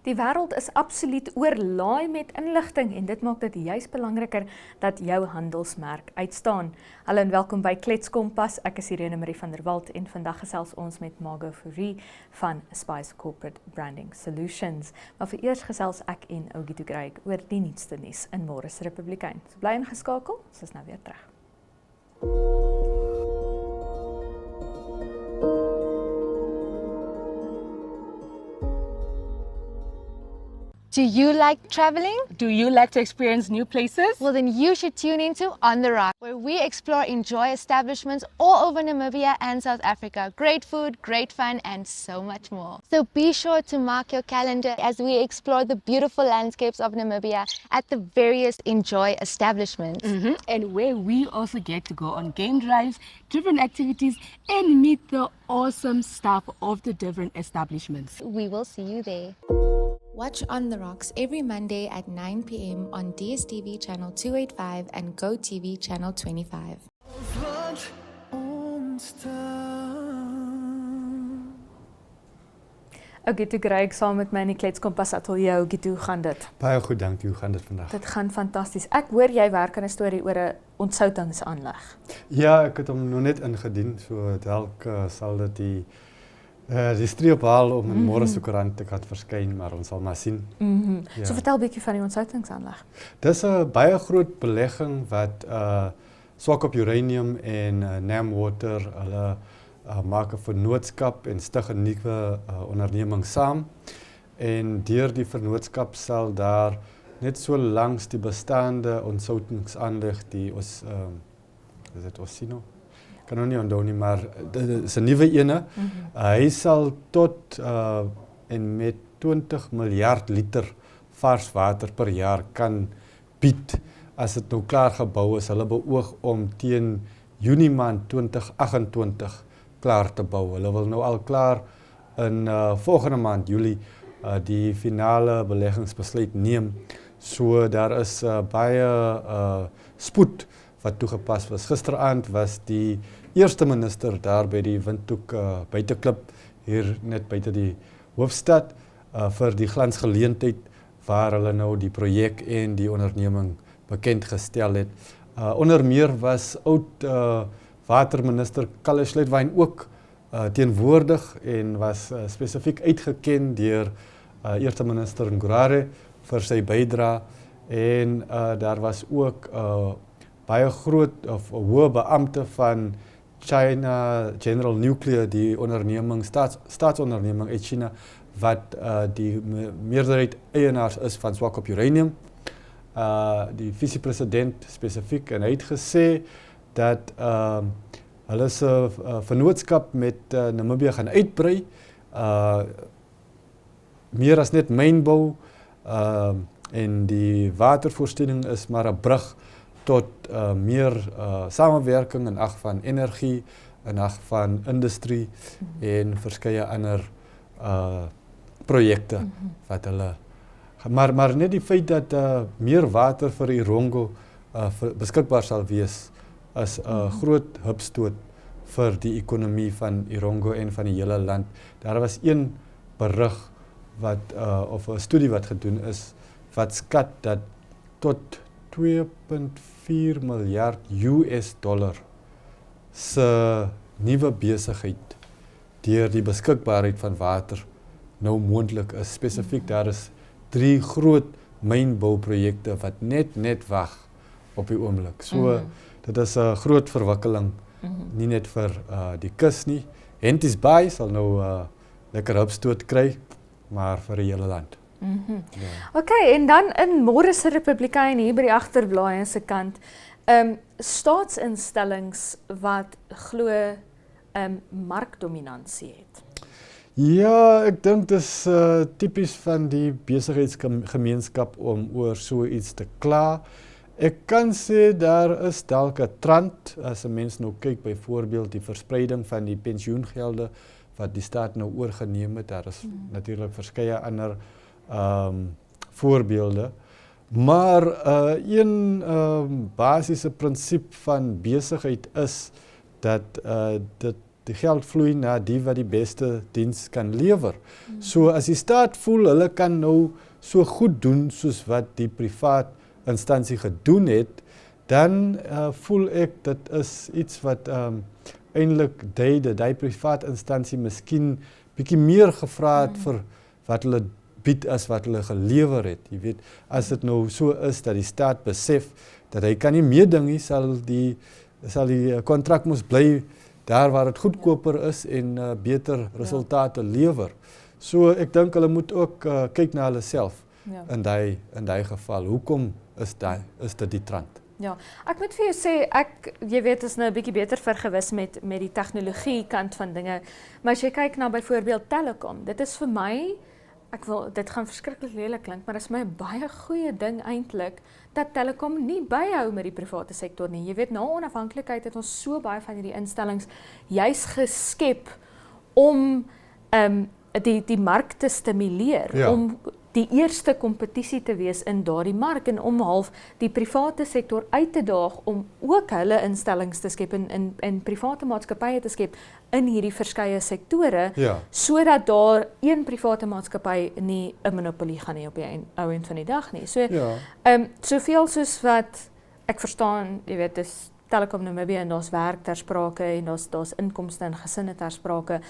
Die wêreld is absoluut oorlaai met inligting en dit maak dit juis belangriker dat jou handelsmerk uitstaan. Hallo en welkom by Kletskompas. Ek is Irene Marie van der Walt en vandag gesels ons met Margot Fourie van Spice Corporate Branding Solutions. Maar vir eers gesels ek en Ougie de Kruik oor die nuutste nuus in Môre se Republikein. So bly ingeskakel, ons is nou weer terug. Do you like traveling? Do you like to experience new places? Well, then you should tune into On the Rock, where we explore enjoy establishments all over Namibia and South Africa. Great food, great fun, and so much more. So be sure to mark your calendar as we explore the beautiful landscapes of Namibia at the various enjoy establishments. And where we also get to go on game drives, different activities, and meet the awesome staff of the different establishments. We will see you there. Watch On the Rocks every Monday at 9 p.m. on DSTV channel 285 and GoTV channel 25. Ougie de Kruik saam met my in die Kletskompas ateljee. Ougie, hoe gaan dit? Baie goed, dankie. Hoe gaan dit vandag? Dit gaan fantasties. Ek hoor jy werk aan 'n storie oor 'n ontsoutingsaanleg. Ja, ek het hom nog net ingedien, so dalk sal dit die streep haal om in Môre se koerant te kan verskyn, maar ons sal maar sien. Ja. So vertel 'n bietjie van die ontsoutingsaanleg. Dis 'n baie groot belegging wat swak op uranium en NamWater hulle maak 'n vennootskap en stig 'n nuwe onderneming saam. En deur die vennootskap sal daar net so langs die bestaande ontsoutingsaanleg die is dit Osino? Kan nog nie onthou nie, maar dit is 'n nuwe ene. Hy sal tot en met 20 miljard liter vars water per jaar kan bied as dit nou klaar gebou is. Hulle beoog om teen Junie maand 2028 klaar te bou. Hulle wil nou al klaar in volgende maand Julie die finale beleggingsbesluit neem. So daar is baie spoed wat toegepas was. Gisteraand was die eerste minister daar by die Windhoek buiteklip hier net buite die hoofstad vir die glansgeleentheid waar hulle nou die projek en die onderneming bekend gestel het. Onder meer was oud waterminister Kalle Sluitwyn ook teenwoordig en was spesifiek uitgeken deur eerste minister Ngurare vir sy bydrae en daar was ook baie groot of hoë beampte van China General Nuclear, die onderneming, staatsonderneming uit China, wat die meerderheid eienaars is van swak op uranium. Die vice-president spesifiek, en hy het gesê dat hulle se vennootskap met Namibië gaan uitbrei, meer as net mynbou, en die watervoorsiening is maar 'n brug tot meer samewerking in ag van energie, in ag van industrie en verskeie ander projekte wat hulle maar net die feit dat meer water vir Irongo beskikbaar sal wees is 'n groot hupstoot vir die ekonomie van Irongo en van die hele land. Daar was een berig wat of 'n studie wat gedoen is wat skat dat tot 2.4 miljard US dollar se nuwe besigheid deur die beskikbaarheid van water nou moontlik is. Spesifiek daar is 3 groot mynbouprojekte wat net wag op die oomblik. So dit is 'n groot verwikkeling, nie net vir die kus nie. Henties Bay sal nou lekker hupstoot kry, maar vir die hele land. Ja. Okay, en dan in Môre se Republikein hier by die agterblaai se kant, staatsinstellings wat glo markdominansie het. Ja, ek dink dit is tipies van die besigheidsgemeenskap om oor so iets te kla. Ek kan sê daar is dalk 'n trend as 'n mens nou kyk byvoorbeeld die verspreiding van die pensioengelde wat die staat nou oorgeneem het. Daar is natuurlik verskeie ander voorbeelde. Maar een basiese prinsip van besigheid is dat dit die geld vloei na die wat die beste diens kan lewer. So as die staat voel hulle kan nou so goed doen soos wat die privaat instansie gedoen het, dan voel ek dit is iets wat eintlik dui dat die privaat instansie miskien bietjie meer gevra het vir wat hulle bied as wat hulle gelewer het. Jy weet, as dit nou so is dat die staat besef dat hy kan nie meer ding nie, sal die kontrak moes bly daar waar dit goedkoper is en beter resultate lewer. So ek dink hulle moet ook kyk na hulle self in die geval. Hoekom is dit die trend? Ja, ek moet vir jou sê, jy weet, is nou 'n bietjie beter vergewis met die tegnologie kant van dinge, maar as jy kyk na byvoorbeeld Telkom, dit is vir my, dit gaan verskriklik lelik klink, maar dit is my 'n baie goeie ding eintlik, dat Telkom nie byhou met die private sektor nie. Jy weet, na onafhanklikheid het ons so baie van hierdie instellings juis geskep om die mark te stimuleer, om die eerste kompetisie te wees in daardie mark en om half die private sektor uit te daag om ook hulle instellings te skep en private maatskappye te skep in hierdie verskeie sektore, sodat daar een private maatskappy nie 'n monopolie gaan hê op die ou end van die dag nie. So, soveel soos wat ek verstaan, jy weet, dis Telkom Namibia en daar's werk ter sprake en daar's inkomste en gesinne ter sprake.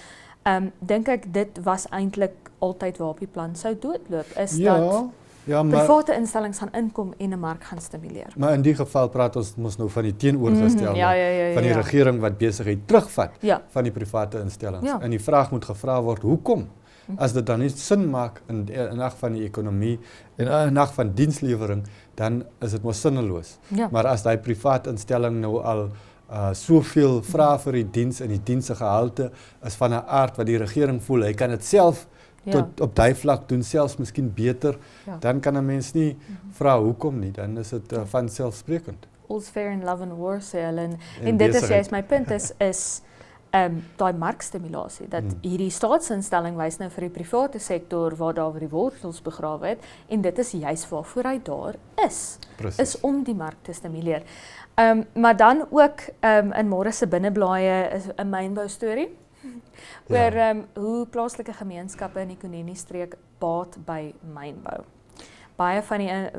Dink ek dit was eintlik altyd waarop die plan sou doodloop, is dat private instellings gaan inkom en 'n mark gaan stimuleer. Maar in die geval praat ons mos nou van die teenoorgestelde, van die regering wat besigheid terugvat van die private instellings. En die vraag moet gevra word, hoekom? As dit dan nie sin maak in ag van die ekonomie en in ag van dienslewering, dan is dit mos sinneloos. Maar as daai private instelling nou al soveel vra vir die diens en die diens se gehalte is van 'n aard wat die regering voel, hy kan dit self tot op daai vlak doen, selfs miskien beter, dan kan 'n mens nie vra hoekom nie, dan is dit vanselfsprekend. All's fair in love and war, sê hulle, en dit is juist my punt, is daai markstimulasie, dat hierdie staatsinstelling wys nou vir die private sektor waar daar die wortels begrawe het, en dit is juist waarvoor hy daar is om die mark te stimuleer. Maar dan ook in môre se binneblaaie is 'n mynbou storie oor hoe plaaslike gemeenskappe in die Kunene-streek baat by mynbou. Baie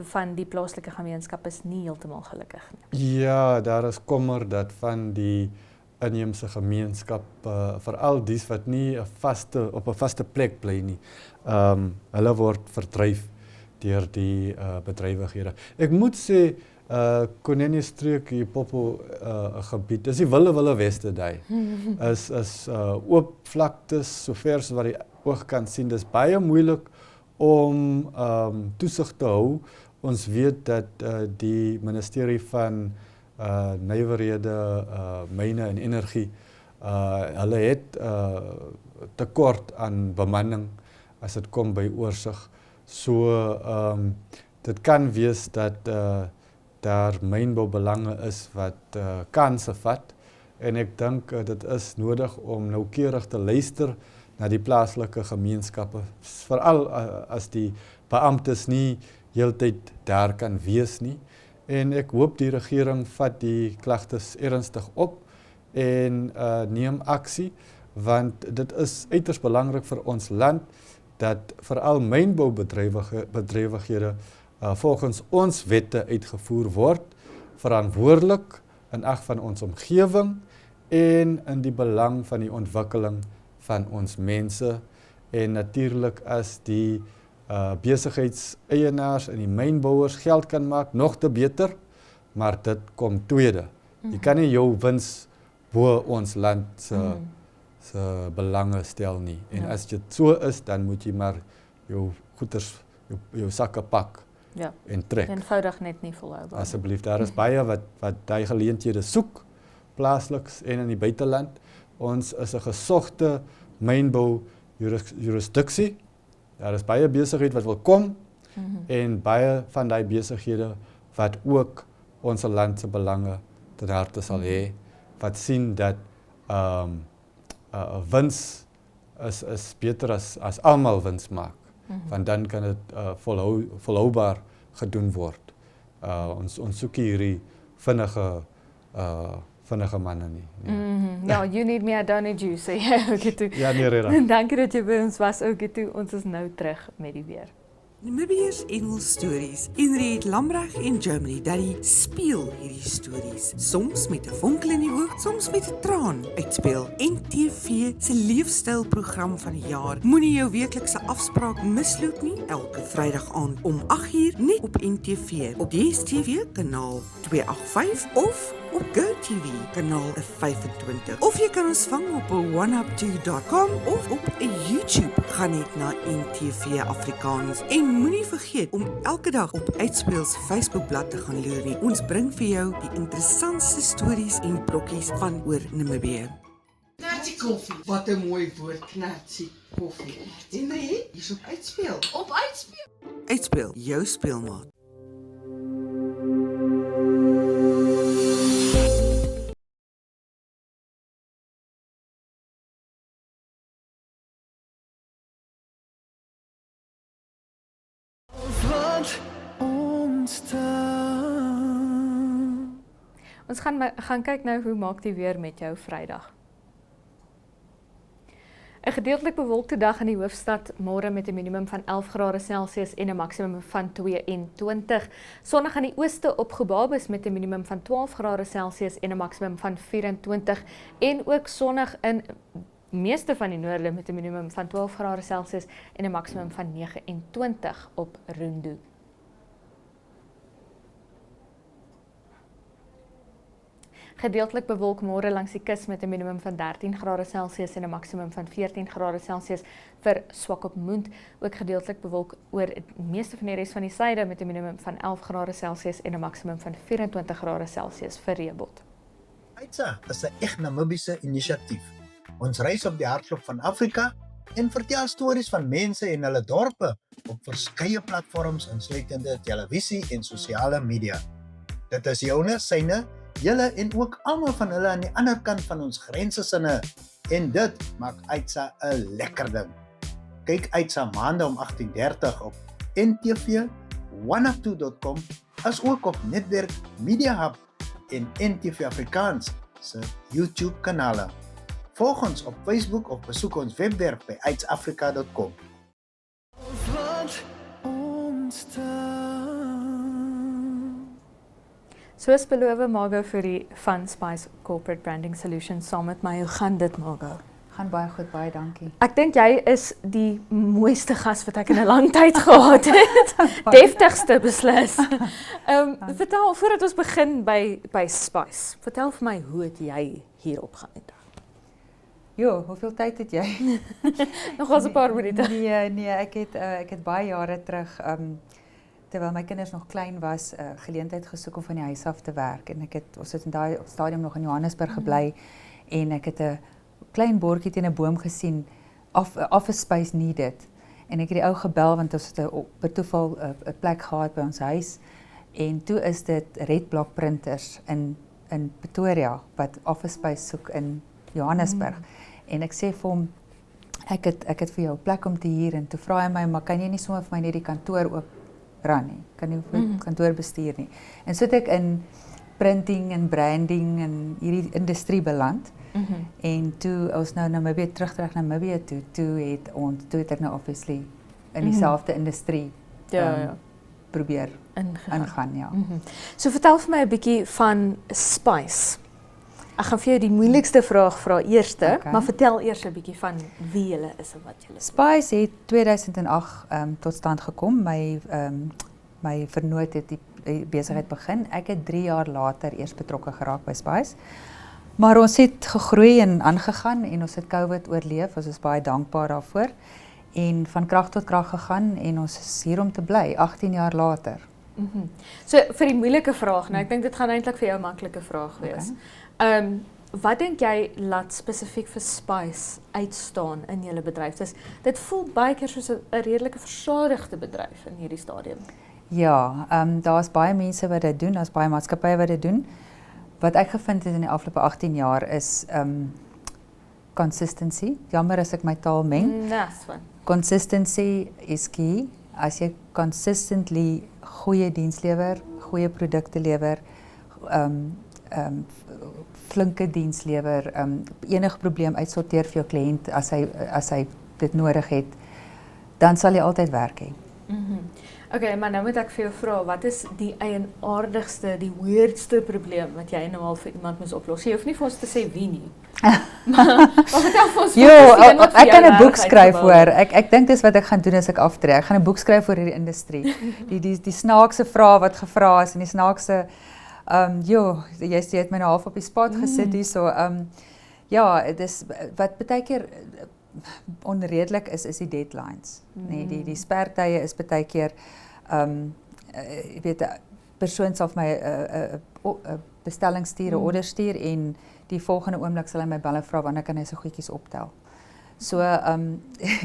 van die plaaslike gemeenskappe is nie heeltemal gelukkig nie. Ja, daar is kommer dat van die inheemse gemeenskap, veral dies wat nie op 'n vaste plek bly nie, hulle word verdryf deur die bedrywighede. Ek moet sê, Kunene-streek, die Popo gebied, dis die wille weste daai. Is oop vlaktes, sover as wat die oog kan sien. Dis baie moeilik om toesig te hou. Ons weet dat die ministerie van Nywerhede, myne en energie, hulle het tekort aan bemanning as dit kom by oorsig. So dit kan wees dat daar mynboubelange is wat kanse vat, en ek dink dit is nodig om noukeurig te luister na die plaaslike gemeenskappe, veral as die beamptes nie heeltyd daar kan wees nie. En ek hoop die regering vat die klagtes ernstig op en neem aksie, want dit is uiters belangrik vir ons land dat veral mynboubedrywighede volgens ons wette uitgevoer word, verantwoordelik in ag van ons omgewing en in die belang van die ontwikkeling van ons mense, en natuurlik as die besigheidseienaars en die mynbouers geld kan maak, nog te beter, maar dit kom tweede. Jy kan nie jou wins bo ons land se belange stel nie. En as dit so is, dan moet jy maar jou goeders, jou sakke pak en trek. Eenvoudig net nie volhoubaar. Asseblief, daar is baie wat daai geleenthede soek, plaasliks en in die buiteland. Ons is 'n gesogte mynbou jurisdiksie. Daar is baie besigheid wat wil kom, en baie van die besighede wat ook ons land se belange ten harte sal hê, wat sien dat wins is beter as almal wins maak, want dan kan dit volhoubaar gedoen word. Ons soek hierdie vinnige vinnige manne nie. Ja, you need me, I don't need you, sê jy ook toe. Ja, nee, reg. Dankie dat jy by ons was ook toe. Ons is nou terug met die weer. Namibiërs Engels stories. Henriette Lambreg en Germany Daddy speel hierdie stories. Soms met 'n vonkel in die oog, soms met 'n traan uitspeel. NTV se leefstylprogram van die jaar. Moenie jou weeklikse afspraak misloop nie. Elke Vrydag aand om 8uur net op NTV. Op DStv kanaal 285 of op GoTV kanaal 25. Of jy kan ons vang op 1up2.com of op YouTube. Gaan net na NTV Afrikaans. En moenie vergeet om elke dag op Uitspeel se Facebookblad te gaan loer nie. Ons bring vir jou die interessantste stories en brokkies van oor Namibië. Knatsie koffie. Wat 'n mooi woord, knatsie koffie. Henriette, hier's op Uitspeel. Op Uitspeel. Uitspeel, jou speelmaat. Ons gaan kyk nou hoe maak die weer met jou Vrydag. 'n Gedeeltelik bewolkte dag in die hoofstad, môre met 'n minimum van 11 grade Celsius en 'n maksimum van 22. Sonnig aan die ooste op Gobabis met 'n minimum van 12 grade Celsius en 'n maksimum van 24 en ook sonnig in meeste van die noorde met 'n minimum van 12 grade Celsius en 'n maksimum van 29 op Rundu. Gedeeltelik bewolk môre langs die kus met 'n minimum van 13 grade Celsius en 'n maksimum van 14 grade Celsius vir Swakopmund. Ook gedeeltelik bewolk oor die meeste van die res van die suide met 'n minimum van 11 grade Celsius en 'n maksimum van 24 grade Celsius vir Reebot. Aitsa is 'n eg Namibiese inisiatief. Ons reis op die hartklop van Afrika en vertel stories van mense en hulle dorpe op verskeie platforms insluitende televisie en sosiale media. Dit is joune, syne, julle en ook almal van hulle aan die ander kant van ons grense sinne en dit maak Aitsa 'n lekker ding. Kyk Aitsa maande om 18:30 op NTV, 1up2.com as ook op Netwerk Media Hub en NTV Afrikaans se YouTube kanale. Volg ons op Facebook of besoek ons webwerf by aitsafrika.com. Soos beloof, Margo vir die Fun Spice Corporate Branding Solutions saam met my. Hoe gaan dit, Margo? Gaan baie goed, baie dankie. Ek dink jy is die mooiste gas wat ek in 'n lang tyd gehad het. Deftigste beslis. Vertel, voordat ons begin by Spice, vertel vir my, hoe het jy hierop geëindig? Jo, hoeveel tyd het jy? Nog was 'n paar minute. Nee, ek het baie jare terug, terwyl my kinders nog klein was, geleentheid gesoek om van die huis af te werk. En ons het in daai stadium nog in Johannesburg gebly en ek het 'n klein bordjie teen 'n boom gesien, office space needed. En ek het die ou gebel want ons het per toeval 'n plek gehad by ons huis. En toe is dit Red Block printers in Pretoria wat office space soek in Johannesburg. En ek sê vir hom, ek het vir jou 'n plek om te huur, en toe vra hy my, maar kan jy nie sommer vir my net die kantoor oop ran nie? Kan jy vir kantoor bestuur nie? En so het ek in printing en branding en hierdie industrie beland. En toe ons nou Namibië terug Namibië toe het ek nou obviously in dieselfde industrie probeer ingaan, ja. So vertel vir my 'n bietjie van Spice. Ek gaan vir jou die moeilikste vraag vra eers, maar vertel eers 'n bietjie van wie julle is en wat julle doen. Spice het 2008 tot stand gekom. My vernoot het die besigheid begin. Ek het 3 jaar later eers betrokke geraak by Spice. Maar ons het gegroei en aangegaan en ons het COVID oorleef. Ons is baie dankbaar daarvoor. En van krag tot krag gegaan en ons is hier om te bly 18 jaar later. So vir die moeilike vraag, nou ek dink dit gaan eintlik vir jou 'n maklike vraag wees. Wat dink jy laat spesifiek vir Spice uitstaan in julle bedryf? Dit voel baie keer soos 'n redelike versadigde bedryf in hierdie stadium. Ja, daar's baie mense wat dit doen, daar's baie maatskappye wat dit doen. Wat ek gevind het in die afgelope 18 jaar is consistency. Jammer as ek my taal meng. Consistency is key. As jy consistently goeie diens lewer, goeie produkte lewer, flinke diens lewer, enige probleem uitsorteer vir jou kliënt as hy dit nodig het, dan sal jy altyd werk hê. Okay, maar nou moet ek vir jou vra, wat is die eienaardigste, die weirdste probleem wat jy nou al vir iemand moes oplos? Jy hoef nie vir ons te sê wie nie. maar vertel vir ons ek kan 'n boek skryf hoor. Ek dink dis wat ek gaan doen as ek aftree. Ek gaan 'n boek skryf oor hierdie industrie. Die snaakse vrae wat gevra is en die snaakse jy het my nou half op die spot gesit hier so. Dit is wat baie keer onredelik is die deadlines. Nee, die spertye is baie keer jy weet 'n persoon sal vir my 'n bestelling stuur, 'n order stuur en die volgende oomblik sal hy my bel vra wanneer kan hy sy goedjies optel. So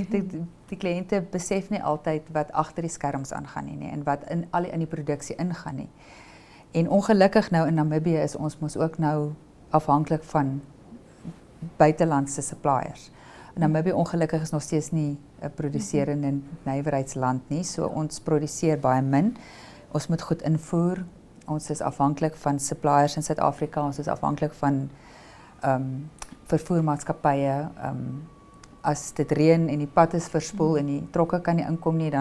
die kliënte besef nie altyd wat agter die skerms aangaan nie en wat in die produksie ingaan nie. En ongelukkig nou in Namibië is ons mos ook nou afhanklik van buitelandse suppliers. Namibië ongelukkig is nog steeds nie 'n produserende nywerheidsland nie, so ons produseer baie min. Ons moet goed invoer. Ons is afhanklik van suppliers in Suid-Afrika, ons is afhanklik van vervoermaatskappye. As dit reën en die pad is verspoel en die trokke kan nie inkom nie,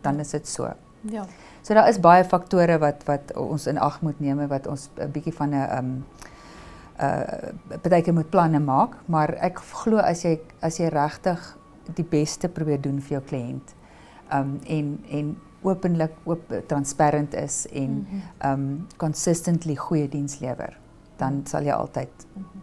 dan is dit so. Ja. So daar is baie faktore wat ons in ag moet neem, wat ons 'n bietjie van 'n baie keer moet planne maak, maar ek glo as jy regtig die beste probeer doen vir jou kliënt, en openlik, transparant is en consistently goeie diens lewer, dan sal jy altyd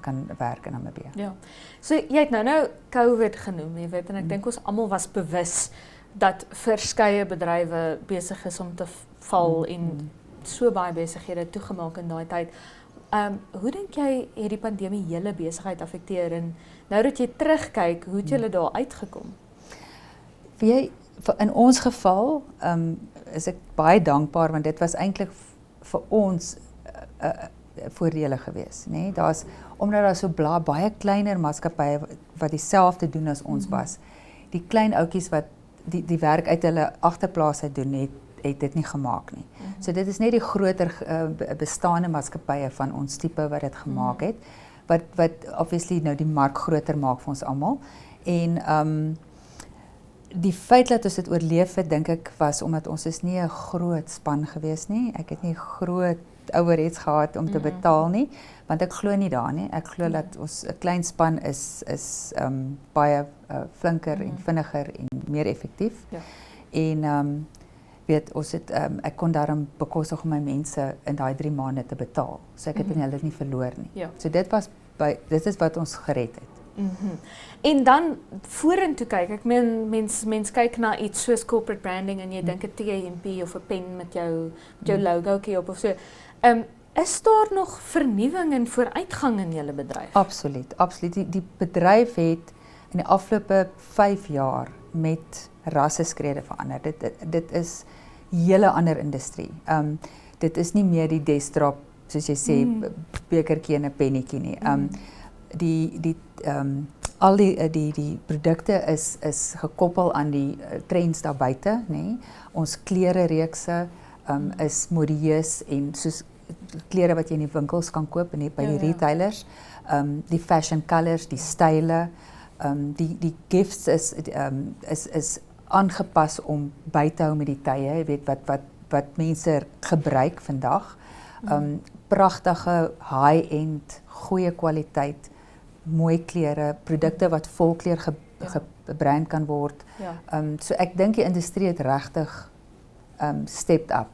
kan werk in Namibië. Ja. So jy het nou COVID genoem, jy weet, en ek dink ons almal was bewus dat verskeie bedrywe besig is om te val en so baie besighede toegemaak in daai tyd. Hoe dink jy het die pandemie julle besigheid affekteer en nou dat jy terugkyk, hoe het julle daar uitgekom? In ons geval is ek baie dankbaar want dit was eintlik vir ons voordelig geweest, nê? Omdat daar so baie kleiner maatskappye wat dieselfde doen as ons was. Die klein ouetjies wat die werk uit hulle agterplaas uit doen het dit nie gemaak nie. So dit is net die groter bestaande maatskappye van ons tipe wat dit gemaak het, wat obviously nou die mark groter maak vir ons almal. En die feit dat ons dit oorleef het, dink ek, was omdat ons is nie 'n groot span gewees nie. Ek het nie groot overheads gehad om te betaal nie, want ek glo nie daar nie. Ek glo dat ons 'n klein span is baie flinker en vinniger en meer effektief. Ja. En ons het ek kon daarom bekostig om my mense in daai 3 maande te betaal. So ek het hulle nie verloor nie. Ja. So dit is wat ons gered het. En dan vorentoe kyk, ek meen mens kyk na iets soos corporate branding en jy dink 'n TAMP of 'n pen met jou logootjie op of so. Is daar nog vernuwing en vooruitgang in julle bedryf? Absoluut. Die bedryf het in die afgelope 5 jaar met rasseskrede verander. Dit is 'n hele ander industrie. Dit is nie meer die desktop, soos jy sê, bekertjie en 'n pennetjie nie. Al die produkte is gekoppel aan die trends daar buite, nê? Ons klere reekse is modieus en soos klere wat jy in die winkels kan koop en by die retailers. Die fashion colors, die style, die gifts is aangepas om by te hou met die tye, jy weet wat mense gebruik vandag. Pragtige high-end, goeie kwaliteit, mooi klere, produkte wat volkleur gebrand kan word. So ek dink die industrie het regtig stepped up.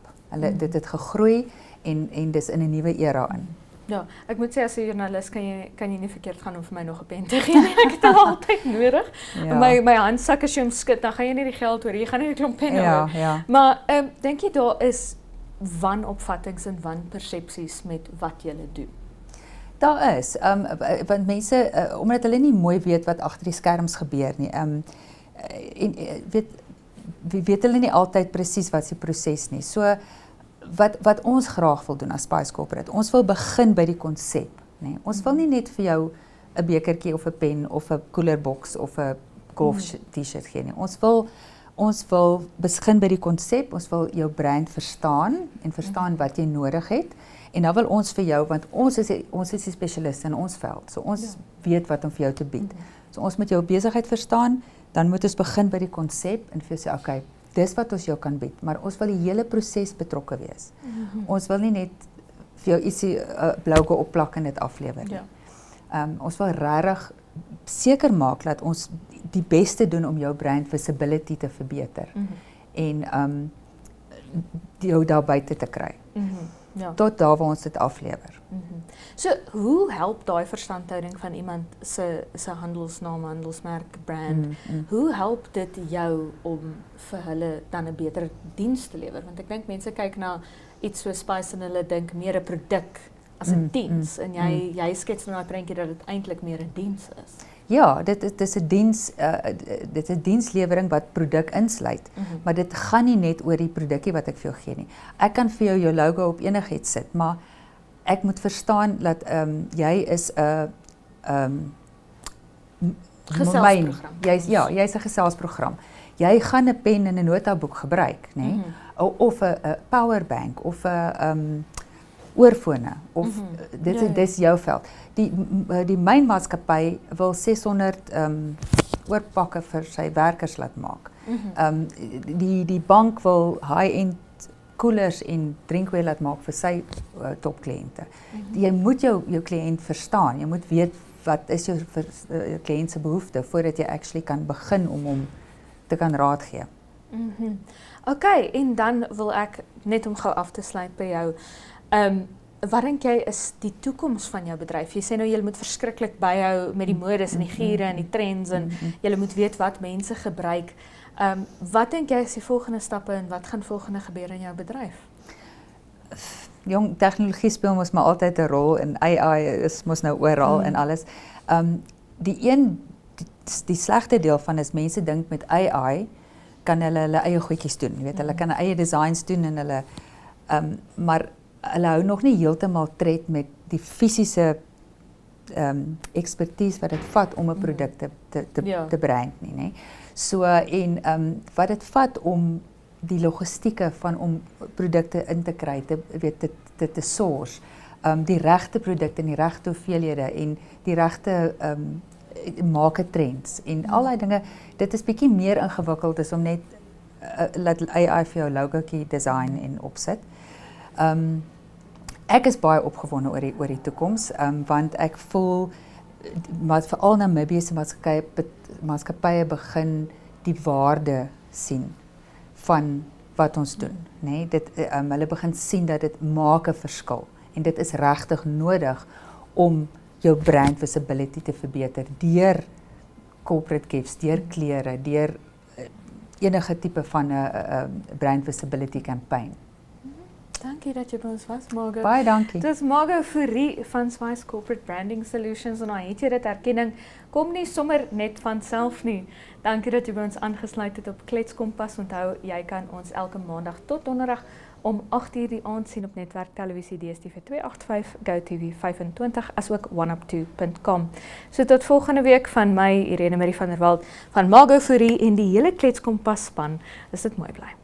Dit het gegroei en dis in 'n nuwe era in. Ja, ek moet sê as 'n joernalis kan jy nie verkeerd gaan om vir my nog 'n pen te gee nie. Ek het dit altyd nodig. Ja. My handsak as jy hom skud, dan gaan jy nie die geld hoor. Jy gaan nie 'n klomp penne hoor. Ja. Maar dink jy daar is wanopvattings en wanpersepsies met wat jy doen? Daar is, want mense, omdat hulle nie mooi weet wat agter die skerms gebeur nie, weet hulle nie altyd presies wat se proses nie. So wat ons graag wil doen as Spice Corporate, ons wil begin by die konsep, nê. Ons wil nie net vir jou 'n bekertjie of 'n pen of 'n koelerboks of 'n golf T-shirt gee nie. Ons wil begin by die konsep, ons wil jou brand verstaan en verstaan wat jy nodig het En dan wil ons vir jou, want ons is die spesialiste in ons veld, so ons weet wat om vir jou te bied. So ons moet jou besigheid verstaan, dan moet ons begin by die konsep en vir jou sê, okay, dis wat ons jou kan bied, maar ons wil die hele proses betrokke wees. Ons wil nie net vir jou ietsie logo opplak en dit aflewer nie. Ons wil regtig seker maak dat ons die beste doen om jou brand visibility te verbeter en jou daar buite te kry. Tot daar waar ons dit aflewer. So, hoe help daai verstandhouding van iemand se handelsnaam, handelsmerk, brand, hoe help dit jou om vir hulle dan 'n beter diens te lewer? Want ek dink mense kyk na iets so Spice en hulle dink meer 'n produk as 'n diens en jy skets nou 'n prentjie dat dit eintlik meer 'n diens is. Ja, dit is 'n diens, dit is 'n dienslewering wat produk insluit, maar dit gaan nie net oor die produkkie wat ek vir jou gee nie. Ek kan vir jou logo op enigiets sit, maar ek moet verstaan dat jy is 'n geselsprogram. Jy's 'n geselsprogram. Jy gaan 'n pen en 'n notaboek gebruik, nê? Of 'n powerbank of 'n oorfone of dis jou veld. Die mynmaatskappy wil 600 oorpakke vir sy werkers laat maak. Die bank wil high-end koelers en drinkware laat maak vir sy topkliënte. Jy moet jou kliënt verstaan. Jy moet weet wat is jou kliënt se behoefte voordat jy actually kan begin om hom te kan raad gee. Okay, en dan wil ek net om gou af te sluit by jou. Wat dink jy is die toekoms van jou bedryf? Jy sê nou jy moet verskriklik byhou met die modes en die giere en die trends en jy moet weet wat mense gebruik. Wat dink jy is die volgende stappe en wat gaan volgende gebeur in jou bedryf? Jong, tegnologie speel mos maar altyd 'n rol en AI is mos nou oral en alles. Die slegte deel van is mense dink met AI kan hulle eie goedjies doen. Jy weet, hulle kan eie designs doen en hulle maar hulle hou nog nie heeltemal tred met die fisiese ekspertise wat dit vat om 'n produk te brand nie, nê. So en wat dit vat om die logistieke van om produkte in te kry, te source, die regte produkte en die regte hoeveelhede en die regte market trends en al daai dinge, dit is bietjie meer ingewikkeld as om net laat AI vir jou logoetjie design en opsit. Ek is baie opgewonde oor die toekoms, want ek voel maar veral Namibiese maatskappye begin die waarde sien van wat ons doen, nê? Hulle begin sien dat dit maak 'n verskil en dit is regtig nodig om jou brand visibility te verbeter deur corporate gifts, deur klere, deur enige tipe van 'n brand visibility campaign. Dankie dat jy by ons was, Margo. Baie dankie. Dis Margo Fourie van Spice Corporate Branding Solutions en het jy dit erkenning, kom nie sommer net van self nie. Dankie dat jy by ons aangesluit het op Klets Kompas. Onthou, jy kan ons elke maandag tot donderdag om 8:00 die aand sien op Netwerk Televisie DStv 285, GoTV 25 asook oneup2.com. So tot volgende week van my Irene Marie van der Walt van Margo Fourie en die hele Klets Kompas span. Is dit mooi bly.